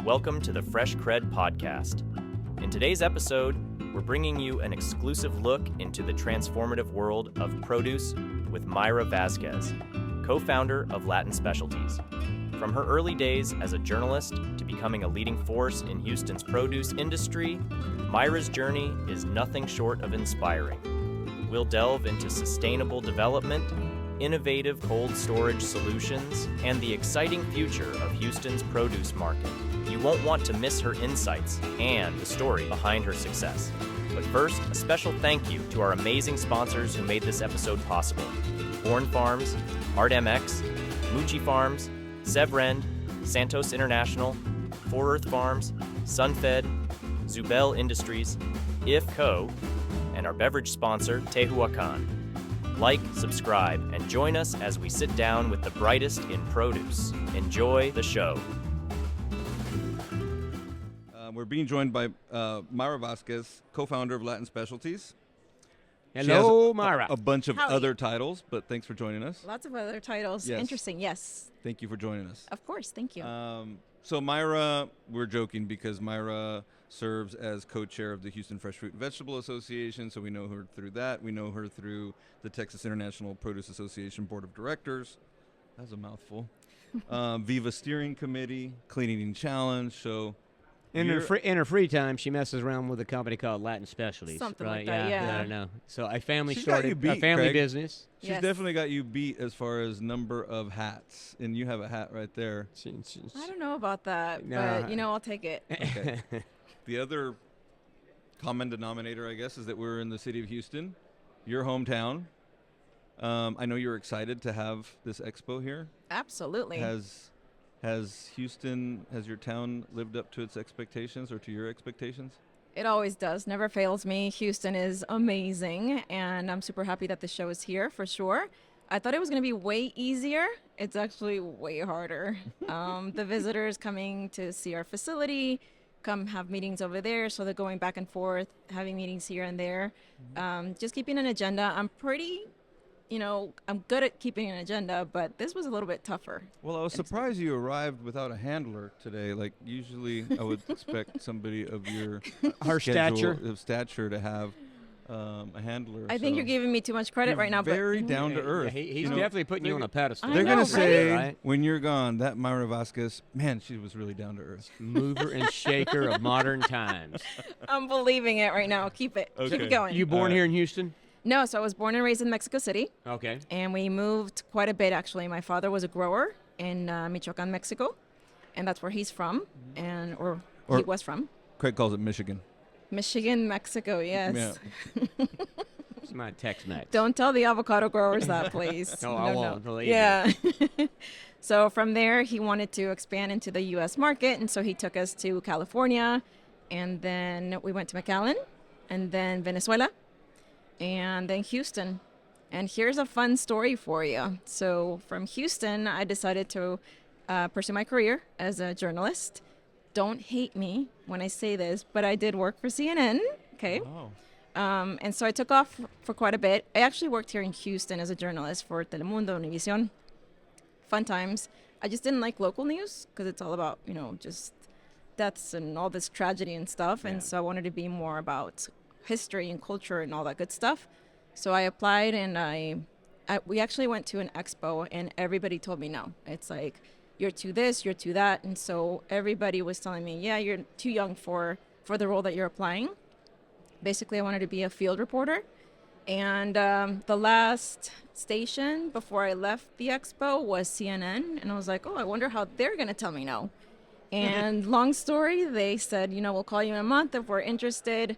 Welcome to the Fresh CrEd Podcast. In today's episode, we're bringing you an exclusive look into the transformative world of produce with Mayra Vazquez, co-founder of Latin Specialties. From her early days as a journalist to becoming a leading force in Houston's produce industry, Mayra's journey is nothing short of inspiring. We'll delve into sustainable development, innovative cold storage solutions, and the exciting future of Houston's produce market. You won't want to miss her insights and the story behind her success. But first, a special thank you to our amazing sponsors who made this episode possible. Born Farms, ArtMX, Mucci Farms, Sevrend, Santos International, 4Earth Farms, Sunfed, Zubel Industries, IFCO, and our beverage sponsor, Tehuacan. Like, subscribe, and join us as we sit down with the brightest in produce. Enjoy the show. We're being joined by Mayra Vazquez, co-founder of Latin Specialties. Hello, Mayra. A bunch of other titles, but thanks for joining us. Lots of other titles. Yes. Interesting, yes. Thank you for joining us. Of course, thank you. So Mayra, we're joking because Mayra serves as co-chair of the Houston Fresh Fruit and Vegetable Association, so we know her through that. We know her through the Texas International Produce Association Board of Directors. That's a mouthful. Viva Steering Committee, Clean Eating Challenge. So in her free time, she messes around with a company called Latin Specialties. Something right? like that, yeah. I don't know. So a family She's got you started beat, a family Craig. business. She's Yes. definitely got you beat as far as number of hats, and you have a hat right there. I don't know about that, No. but, I'll take it. Okay. The other common denominator, I guess, is that we're in the city of Houston, your hometown. I know you're excited to have this expo here. Absolutely. Has your town lived up to its expectations or to your expectations? It always does. Never fails me. Houston is amazing, and I'm super happy that the show is here for sure. I thought it was going to be way easier. It's actually way harder. The visitors coming to see our facility, come have meetings over there, so they're going back and forth, having meetings here and there. Just keeping an agenda. I'm good at keeping an agenda, but this was a little bit tougher. Well, I was surprised you arrived without a handler today. Like, usually I would expect somebody of your Her stature to have a handler. I think you're giving me too much credit right now. Very but down to earth. He's definitely putting you on a pedestal. I They're know, going to right? say, Right? when you're gone, that Mayra Vazquez, man, she was really down to earth. Mover and shaker of modern times. I'm believing it right now. Keep it Okay. going. You born here in Houston? No, so I was born and raised in Mexico City, Okay. and we moved quite a bit, actually. My father was a grower in Michoacan, Mexico, and that's where he's from, or he was from. Craig calls it Michigan. Michigan, Mexico, yes. Yeah. It's my Tex-Mex. Don't tell the avocado growers that, please. No, I won't. Believe me. Yeah. So from there, he wanted to expand into the U.S. market, and so he took us to California, and then we went to McAllen, and then Venezuela, and then Houston. And here's a fun story for you. So from Houston, I decided to pursue my career as a journalist. Don't hate me when I say this, but I did work for CNN, okay? Oh. And so I took off for quite a bit. I actually worked here in Houston as a journalist for Telemundo, Univision. Fun times. I just didn't like local news because it's all about, just deaths and all this tragedy and stuff. Yeah. And so I wanted to be more about history and culture and all that good stuff. So I applied, and we actually went to an expo, and everybody told me no. It's like, you're too this, you're too that. And so everybody was telling me, yeah, you're too young for the role that you're applying. Basically, I wanted to be a field reporter. And the last station before I left the expo was CNN. And I was like, oh, I wonder how they're going to tell me no. And long story, they said, we'll call you in a month if we're interested.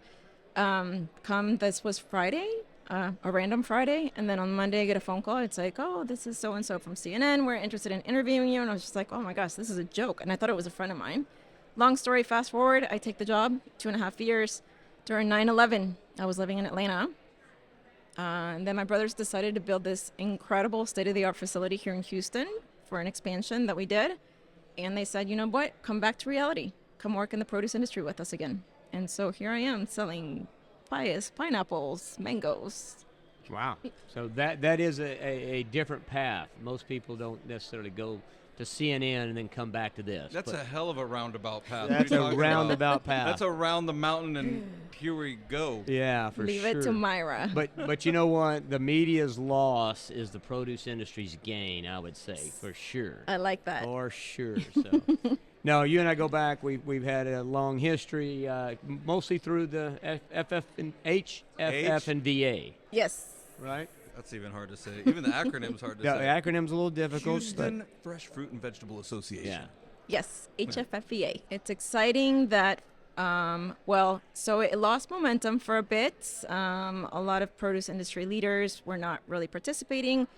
This was Friday, a random Friday. And then on Monday, I get a phone call. It's like, oh, this is so-and-so from CNN. We're interested in interviewing you. And I was just like, oh, my gosh, this is a joke. And I thought it was a friend of mine. Long story, fast forward, I take the job, 2.5 years. During 9/11, I was living in Atlanta. And then my brothers decided to build this incredible state-of-the-art facility here in Houston for an expansion that we did. And they said, you know what, come back to reality. Come work in the produce industry with us again. And so here I am selling papayas, pineapples, mangoes. Wow. So that is a different path. Most people don't necessarily go to CNN and then come back to this. That's But a hell of a roundabout path. that's What are a you talking roundabout about? path. That's around the mountain, and here we go. Yeah, for Leave sure. it to Mayra. But you know what? The media's loss is the produce industry's gain, I would say, for sure. I like that. For sure. So, no, you and I go back. We've had a long history, mostly through the HFF and VA, Yes. right? That's even hard to say. Even the acronym's hard to The say. acronym's a little difficult. Houston Fresh Fruit and Vegetable Association. Yeah. Yes, HFFVA. It's exciting that, so it lost momentum for a bit. A lot of produce industry leaders were not really participating.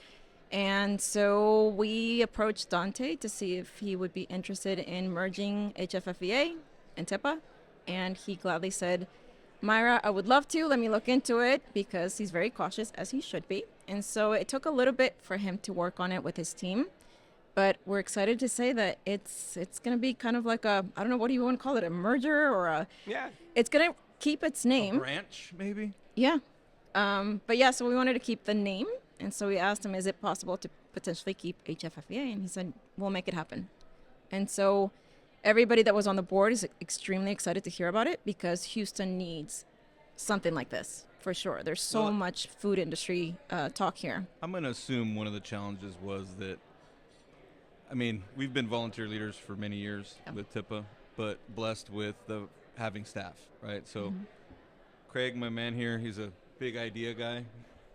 And so we approached Dante to see if he would be interested in merging HFFVA and TIPA. And he gladly said, Mayra, I would love to. Let me look into it, because he's very cautious, as he should be. And so it took a little bit for him to work on it with his team. But we're excited to say that it's going to be kind of like a, I don't know, what do you want to call it, a merger or a... Yeah. It's going to keep its name. A branch, maybe? Yeah. But yeah, so we wanted to keep the name. And so we asked him, is it possible to potentially keep HFFVA? And he said, we'll make it happen. And so everybody that was on the board is extremely excited to hear about it, because Houston needs something like this, for sure. There's so much food industry talk here. I'm going to assume one of the challenges was that, I mean, we've been volunteer leaders for many years with TIPA, but blessed with having staff, right? So Craig, my man here, he's a big idea guy.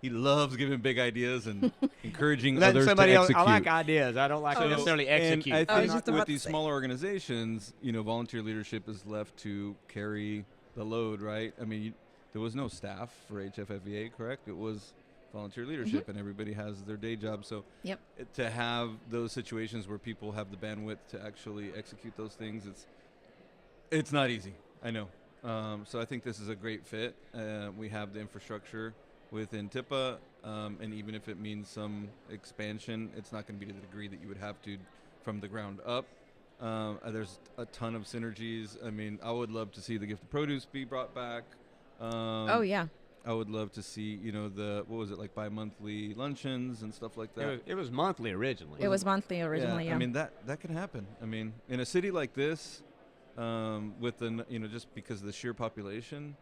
He loves giving big ideas and encouraging Let others somebody to else. execute. I like ideas. I don't like to necessarily execute. And I I was think just about with to these say. smaller organizations, volunteer leadership is left to carry the load, right? I mean, there was no staff for HFFVA, correct? It was volunteer leadership, and everybody has their day job. So Yep. to have those situations where people have the bandwidth to actually execute those things, it's not easy. I know. So I think this is a great fit. We have the infrastructure within TIPA, and even if it means some expansion, it's not going to be to the degree that you would have to from the ground up. There's a ton of synergies. I mean, I would love to see the gift of produce be brought back. Oh, yeah. I would love to see, what was it, like bi-monthly luncheons and stuff like that. It was monthly originally. It was monthly originally, yeah. I mean, that can happen. I mean, in a city like this, with just because of the sheer population,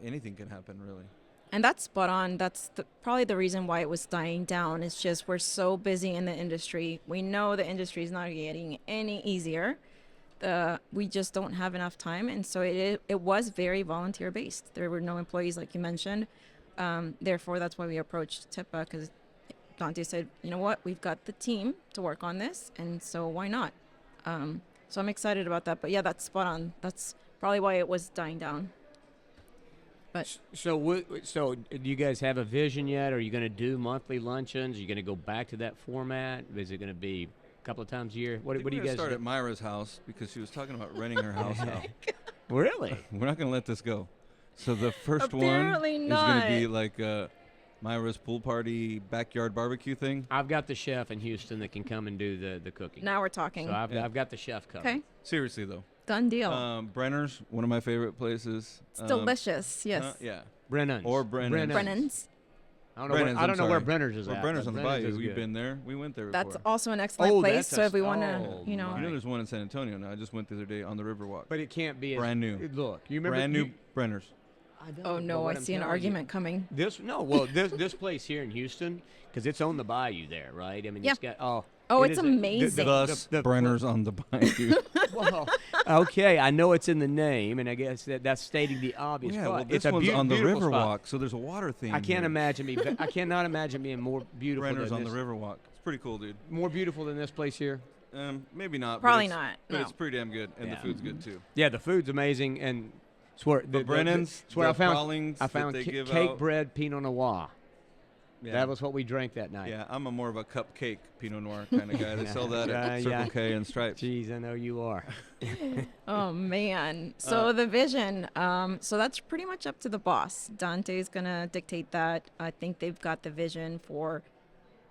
anything can happen, really. And that's spot on. That's probably the reason why it was dying down. It's just we're so busy in the industry. We know the industry is not getting any easier. We just don't have enough time. And so it was very volunteer based. There were no employees, like you mentioned. Therefore, that's why we approached TIPA, because Dante said, you know what, we've got the team to work on this. And so why not? So I'm excited about that. But yeah, that's spot on. That's probably why it was dying down. But So do you guys have a vision yet? Are you going to do monthly luncheons? Are you going to go back to that format? Is it going to be a couple of times a year? What do you guys start do? at Myra's house, because she was talking about renting her house out. Really? We're not going to let this go. So the first Apparently one is not. going to be like Myra's pool party backyard barbecue thing. I've got the chef in Houston that can come and do the cooking. now we're talking. So I've got the chef covered. Okay, Seriously, though. done deal. Brenner's, one of my favorite places. It's delicious, yes. Yeah. Brennan's. Or Brennan's. Brennan's. I don't know, Brennan's, I don't I'm know where sorry. Brenner's is Or at. Brenner's but on the Brennan's bayou. is We've good. been there. We went there before. That's also an excellent place. So if we want to, oh, You know, there's one in San Antonio now. I just went the other day on the Riverwalk. But it can't be Brand new. Look, you remember Brand new Brenner's. I don't, oh but no, what I I'm see an telling argument coming. This place here in Houston, because it's on the bayou there, right? I mean, Yeah. it's got Oh, it it's is amazing. Thus, Brenner's on the bayou. Well, okay, I know it's in the name, and I guess that's stating the obvious. Yeah, but well, this it's a one's on the beautiful spot. Riverwalk, so there's a water theme. I cannot imagine being more beautiful. Brenner's than on the this. Riverwalk. It's pretty cool, dude. More beautiful than this place here. Maybe not. Probably but not, But no. it's pretty damn good, and Yeah. the food's good too. Yeah, the food's amazing, and it's where But Brennan's, it's where the prowlings I that found they give cake out- bread Pinot Noir. Yeah. That was what we drank that night. Yeah, I'm a more of a cupcake Pinot Noir kind of guy. They sell that at Yeah. Circle K and Stripes. Jeez, I know you are. Oh man. So the vision, so that's pretty much up to the boss. Dante's gonna dictate that. I think they've got the vision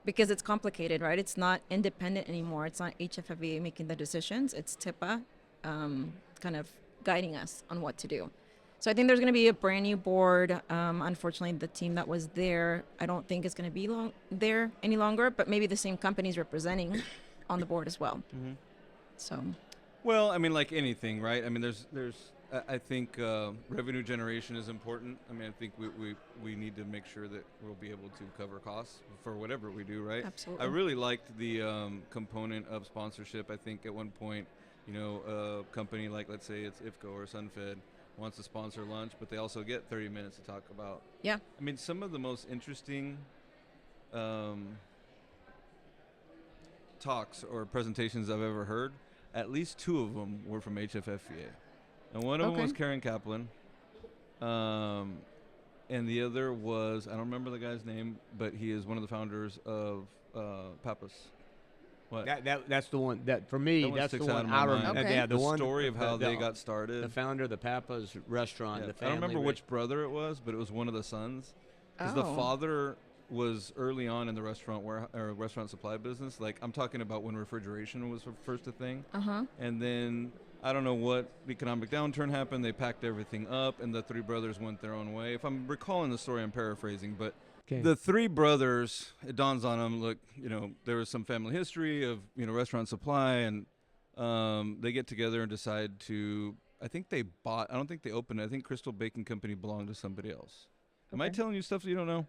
because it's complicated, right? It's not independent anymore. It's not HFFVA making the decisions. It's TIPA kind of guiding us on what to do. So I think there's going to be a brand new board. Unfortunately, the team that was there, I don't think is going to be there any longer, but maybe the same companies representing on the board as well. Mhm. So, Well, I mean, like anything, right? I mean, I think revenue generation is important. I mean, I think we need to make sure that we'll be able to cover costs for whatever we do, right? absolutely. I really liked the component of sponsorship. I think at one point, a company like, let's say it's IFCO or SunFed wants to sponsor lunch, but they also get 30 minutes to talk about. Yeah. I mean, some of the most interesting talks or presentations I've ever heard, at least 2 of them were from HFFVA. And one of them Okay. was Karen Kaplan. And the other was, I don't remember the guy's name, but he is one of the founders of Papas. What? That's the one that for me. That one That's the sticks out one in my I mind. remember. Okay. Yeah, the one story of how they the- got started. The founder of the Papa's restaurant. Yeah. The I family. don't remember which brother it was, but it was one of the sons. Because the Oh. father was early on in the restaurant supply business. Like, I'm talking about when refrigeration was first a thing. Uh-huh. And then I don't know what economic downturn happened. They packed everything up, and the 3 brothers went their own way. If I'm recalling the story, I'm paraphrasing, but Okay. the 3 brothers, it dawns on them, look, there was some family history of, restaurant supply, and they get together and decide to, I think they bought, I don't think they opened it. I think Crystal Baking Company belonged to somebody else. Am I Okay. telling you stuff that you don't know?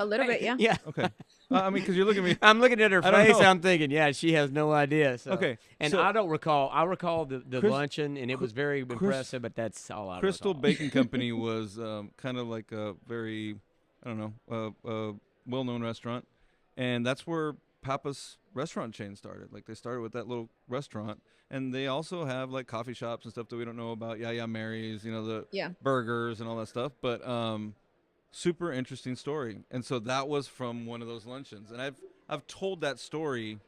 A little bit, yeah. Yeah. Okay. I mean, because you're looking at me. I'm looking at her I don't face. know. I'm thinking, yeah, she has no idea. So. Okay, And so- I don't recall. I recall the Chris- luncheon, and it was very impressive, but that's all I Crystal recall. Baking Company was kind of like a very, I don't know, well-known restaurant, and that's where Papa's restaurant chain started. Like, they started with that little restaurant, and they also have like coffee shops and stuff that we don't know about. Yeah, Mary's, the Yeah. burgers and all that stuff. But super interesting story, and so that was from one of those luncheons, and I've told that story.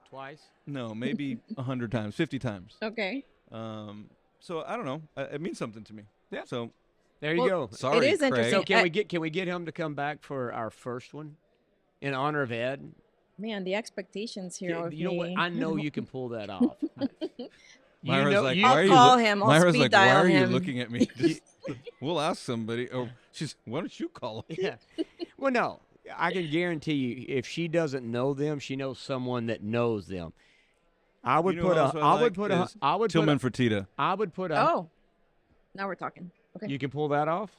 Twice. No, maybe 100 times, 50 times. Okay. So I don't know. It means something to me. Yeah. So There you Well, go. sorry, it is Craig. interesting. So can we get him to come back for our first one, in honor of Ed? Man, the expectations here. Yeah, with you know what? me. I know you can pull that off. Myra's like, I'll why are you call him. I'll Myra's speed like, why dial are you him. looking at me? Just, we'll ask somebody. Oh, why don't you call him? Yeah. Well, no, I can guarantee you, if she doesn't know them, she knows someone that knows them. I would You know put who a. else I I would like put a. is I would put Tillman a. Fertitta. I would put a. Oh, now we're talking. Okay, You can pull that off.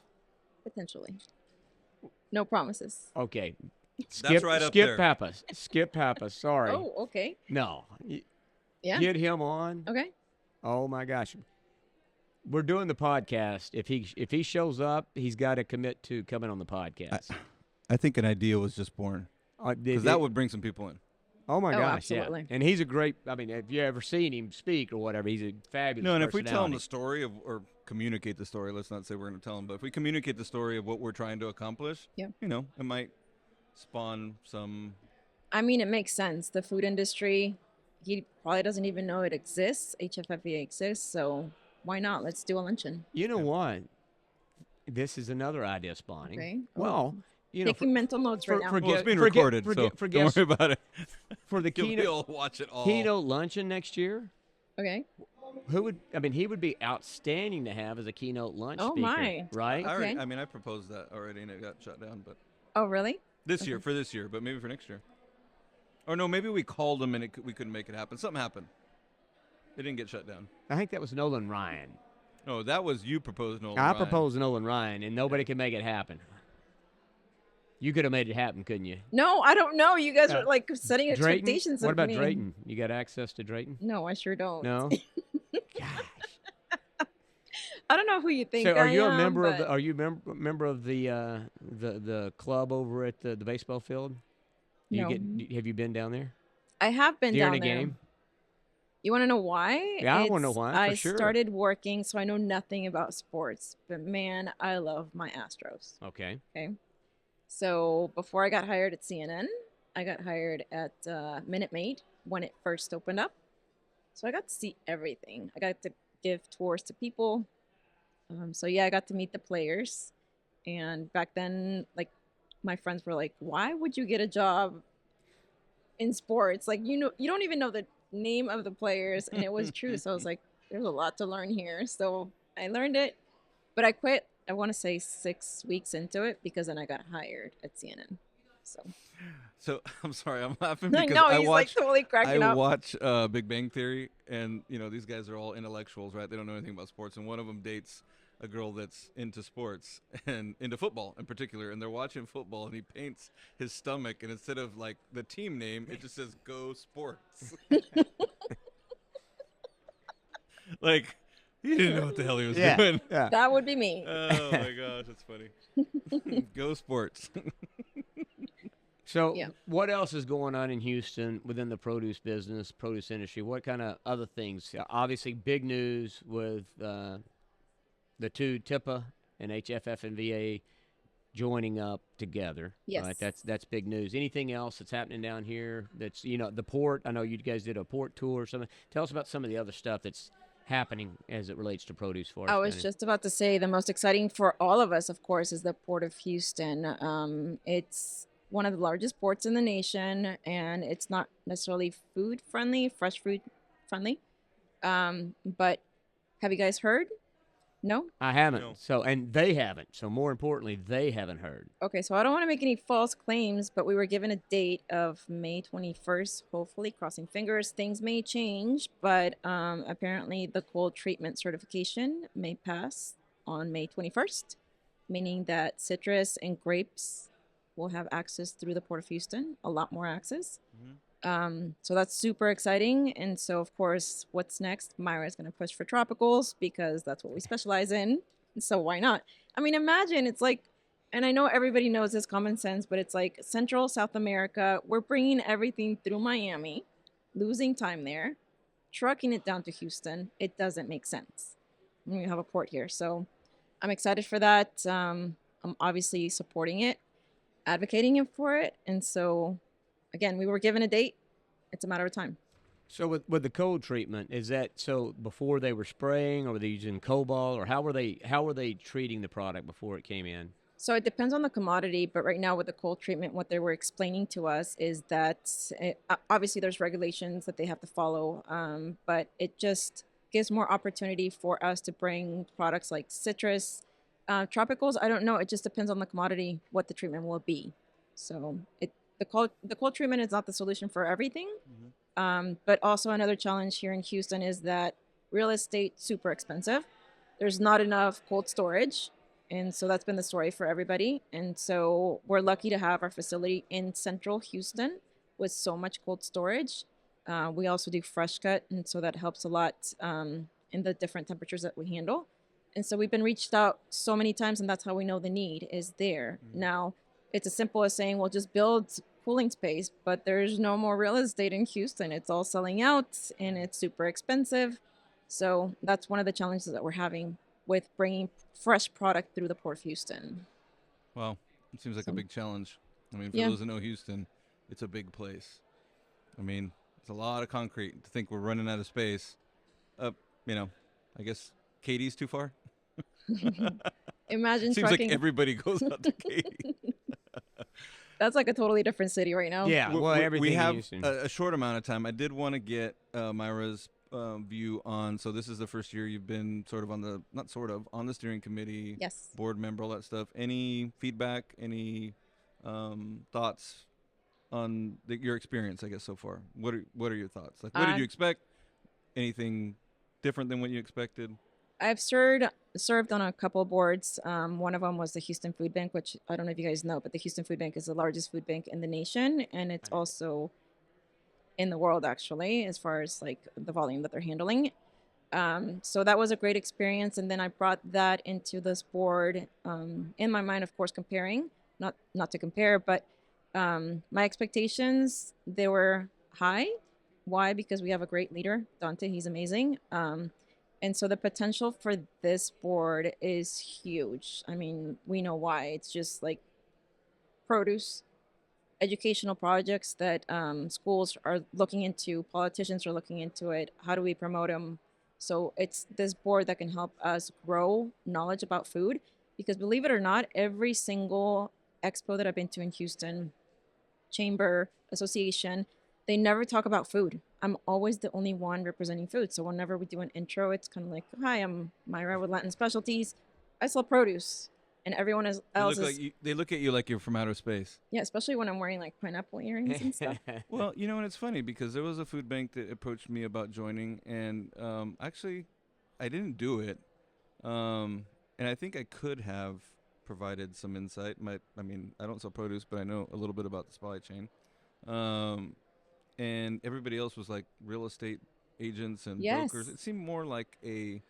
potentially. No promises. Okay. right up skip there. Pappas. Skip Pappas. Sorry. Oh, okay. No. Yeah. Get him on. Okay. Oh my gosh. We're doing the podcast. If he shows up, he's got to commit to coming on the podcast. I think an idea was just born because that would bring some people in. Oh my Oh, gosh, absolutely. yeah. And he's a great. I mean, if you ever seen him speak or whatever, he's a fabulous. No, and if we tell him personality. the story or communicate the story, let's not say we're going to tell him, but if we communicate the story of what we're trying to accomplish, Yeah. It might spawn some. I mean, it makes sense. The food industry, he probably doesn't even know it exists. HFFVA exists, so why not? Let's do a luncheon. You know what? This is another idea spawning. Okay. Well, Taking mental notes right now. Well, it's being forget- recorded, forget- so forget- don't worry about it. for the You'll be keynote able to watch it all. luncheon next year, Okay. he would be outstanding to have as a keynote lunch Oh, speaker, my. right? Okay. I proposed that already, and it got shut down. But Oh, really? this year, but maybe for next year. Or no, maybe we called them and we couldn't make it happen. Something happened. It didn't get shut down. I think that was Nolan Ryan. No, that was you proposed, Nolan. I Ryan. proposed Nolan Ryan, and nobody could make it happen. You could have made it happen, couldn't you? No, I don't know. You guys Uh, are like setting Drayton? expectations What of about me. Drayton? You got access to Drayton? No, I sure don't. No. Gosh. I don't know who you think So, are I you a am, member of but- the? Are you member of the club over at the baseball field? No. Have you been down there I have been during down a there. game? You want to know why? Yeah, I wanna know why, for I sure. started working, so I know nothing about sports. But man, I love my Astros. Okay. Okay. So before I got hired at CNN, I got hired at Minute Maid when it first opened up. So I got to see everything. I got to give tours to people. So yeah, I got to meet the players. And back then, like, my friends were like, "Why would you get a job in sports? Like, you don't even know the name of the players." And it was true. So I was like, "There's a lot to learn here." So I learned it, but I quit. I want to say 6 weeks into it because then I got hired at CNN. So I'm sorry, I'm laughing I because know, I he's watch like totally cracking up. watch Big Bang Theory, and these guys are all intellectuals, right? They don't know anything about sports, and one of them dates a girl that's into sports and into football in particular, and they're watching football, and he paints his stomach, and instead of like the team name, it just says "Go Sports." Like he didn't know what the hell he was doing. Yeah. That would be me. Oh my gosh, that's funny. Go Sports. So, Yeah. what else is going on in Houston within the produce business, produce industry? What kind of other things? Obviously, big news with the two TIPA and HFF and VA joining up together. Yes. Right? That's big news. Anything else that's happening down here? That's the port. I know you guys did a port tour or something. Tell us about some of the other stuff that's happening as it relates to produce for us. I was just about to say the most exciting for all of us, of course, is the Port of Houston. It's one of the largest ports in the nation, and it's not necessarily food friendly, fresh food friendly. But have you guys heard? No? I haven't. No. So, and they haven't. So, more importantly, they haven't heard. Okay, so I don't want to make any false claims, but we were given a date of May 21st. Hopefully, crossing fingers, things may change, but apparently the cold treatment certification may pass on May 21st, meaning that citrus and grapes will have access through the Port of Houston, a lot more access. So that's super exciting. And so, of course, what's next? Mayra is going to push for tropicals because that's what we specialize in. So why not? I mean, imagine it's like, and I know everybody knows this common sense, but it's like Central South America. We're bringing everything through Miami, losing time there, trucking it down to Houston. It doesn't make sense. We have a port here. So I'm excited for that. I'm obviously supporting it, advocating for it. And so, again, we were given a date. It's a matter of time. So with the cold treatment, is that so before they were spraying, or were they using cobalt, or how were they treating the product before it came in? So it depends on the commodity, but right now with the cold treatment, what they were explaining to us is that obviously there's regulations that they have to follow, but it just gives more opportunity for us to bring products like citrus, tropicals. I don't know. It just depends on the commodity, what the treatment will be. So the cold treatment is not the solution for everything. But also another challenge here in Houston is that real estate super expensive. There's not enough cold storage. And so that's been the story for everybody. And so we're lucky to have our facility in central Houston with so much cold storage. We also do fresh cut. And so that helps a lot in the different temperatures that we handle. And so we've been reached out so many times, and that's how we know the need is there. Now, it's as simple as saying, well, just build cooling space, but there's no more real estate in Houston. It's all selling out, and it's super expensive. So that's one of the challenges that we're having with bringing fresh product through the Port of Houston. Well, it seems like a big challenge. I mean, for Yeah. those that know Houston, it's a big place. I mean, it's a lot of concrete. To think we're running out of space. I guess Katie's too far. Imagine Seems trucking. like everybody goes out to Katie. That's like a totally different city right now. Yeah, well, everything we in have Houston. a short amount of time. I did want to get Mayra's view on. So this is the first year you've been on the steering committee, Yes. board member, all that stuff. Any feedback? Any thoughts on your experience? I guess so far. What are your thoughts? Like, what did you expect? Anything different than what you expected? I've served on a couple of boards. One of them was the Houston Food Bank, which I don't know if you guys know, but the Houston Food Bank is the largest food bank in the nation, and it's also in the world, actually, as far as like the volume that they're handling. So that was a great experience, and then I brought that into this board. In my mind, of course, comparing, not to compare, but my expectations, they were high. Why? Because we have a great leader, Dante. He's amazing. And so the potential for this board is huge. I mean, we know why. It's just like produce, educational projects that schools are looking into, politicians are looking into it. How do we promote them? So it's this board that can help us grow knowledge about food. Because believe it or not, every single expo that I've been to in Houston, chamber, association, they never talk about food. I'm always the only one representing food. So whenever we do an intro, it's kind of like, hi, I'm Mayra with Latin Specialties. I sell produce. and everyone else is They look at you like you're from outer space. yeah, especially when I'm wearing like pineapple earrings and stuff. Well, you know, and it's funny because there was a food bank that approached me about joining, and actually, I didn't do it, and I think I could have provided some insight. I mean, I don't sell produce, but I know a little bit about the supply chain, and everybody else was like real estate agents and Yes. brokers. It seemed more like a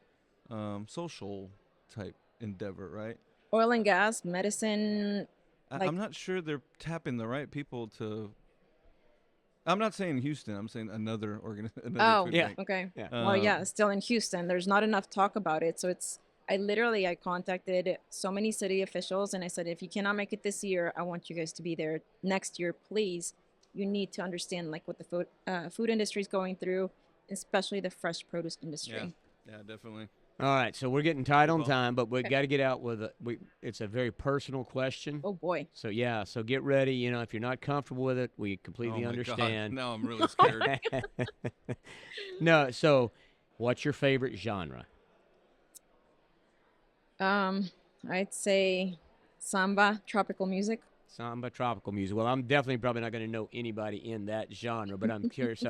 social type endeavor, right? Oil and gas, medicine. Like- I'm not sure they're tapping the right people to. I'm not saying Houston. I'm saying another another Oh, food yeah. bank. Okay. Yeah. Well, yeah, still in Houston. There's not enough talk about it. So I contacted so many city officials and I said, if you cannot make it this year, I want you guys to be there next year, please. You need to understand like what the food industry is going through, especially the fresh produce industry. Yeah, definitely. All right, so we're getting tight on Well, time, but we okay. got to get out with it's a very personal question. Oh boy. So yeah, so get ready. You know, if you're not comfortable with it, we completely Oh my understand. God. Now I'm really scared. No, so what's your favorite genre? I'd say samba, tropical music. Samba, tropical music. Well, I'm definitely probably not going to know anybody in that genre, but I'm curious.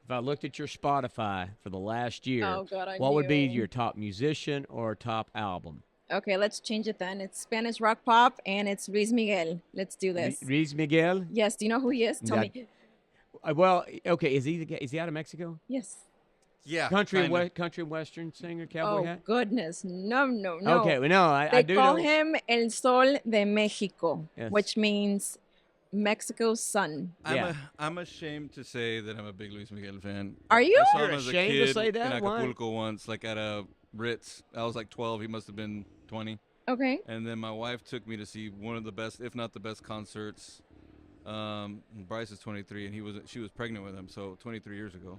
If I looked at your Spotify for the last year, Oh, God, I what would be knew. your top musician or top album? Okay, let's change it then. It's Spanish rock pop and it's Luis Miguel. Let's do this. Luis Miguel? Yes, do you know who he is? Tell Yeah. me. Well, okay. Is he out of Mexico? Yes. Yeah. Country kinda. country and western singer, cowboy Oh hat. goodness, no. Okay, well, no, I They do call know. him El Sol de Mexico, Yes. which means Mexico's sun. Yeah. I'm ashamed to say that I'm a big Luis Miguel fan. Are you? I saw You're him as a ashamed to kid say that? in Why? Acapulco once, like at a Ritz. I was like 12. He must have been 20. Okay. And then my wife took me to see one of the best, if not the best, concerts. Bryce is 23, and she was pregnant with him, so 23 years ago.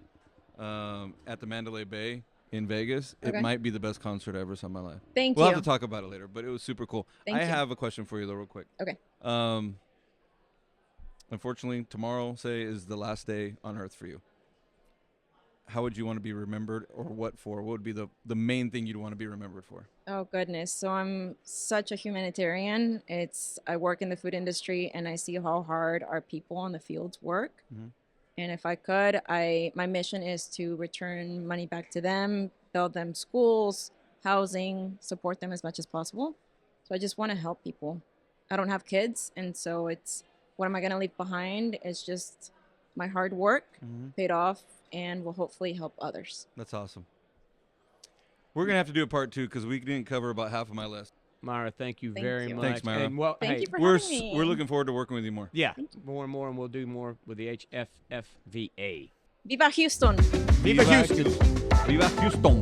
At the Mandalay Bay in Vegas. Okay. It might be the best concert I ever saw in my life. Thank We'll you. have to talk about it later, but it was super cool. Thank I you. have a question for you, though, real quick. Okay. Unfortunately, tomorrow, say, is the last day on Earth for you. How would you want to be remembered, or what for? What would be the main thing you'd want to be remembered for? Oh goodness. So I'm such a humanitarian. I work in the food industry and I see how hard our people on the fields work. Mhm. And if I could, my mission is to return money back to them, build them schools, housing, support them as much as possible. So I just want to help people. I don't have kids, and so it's what am I going to leave behind? It's just my hard work paid off and will hopefully help others. That's awesome. We're going to have to do a part 2 because we didn't cover about half of my list. Myra, thank you Thank very you. much. Thanks, Myra. And well, Thank hey, you for We're having me. we're looking forward to working with you more. yeah, more and more, and we'll do more with the HFFVA. Viva Houston! Viva Houston. Viva Houston.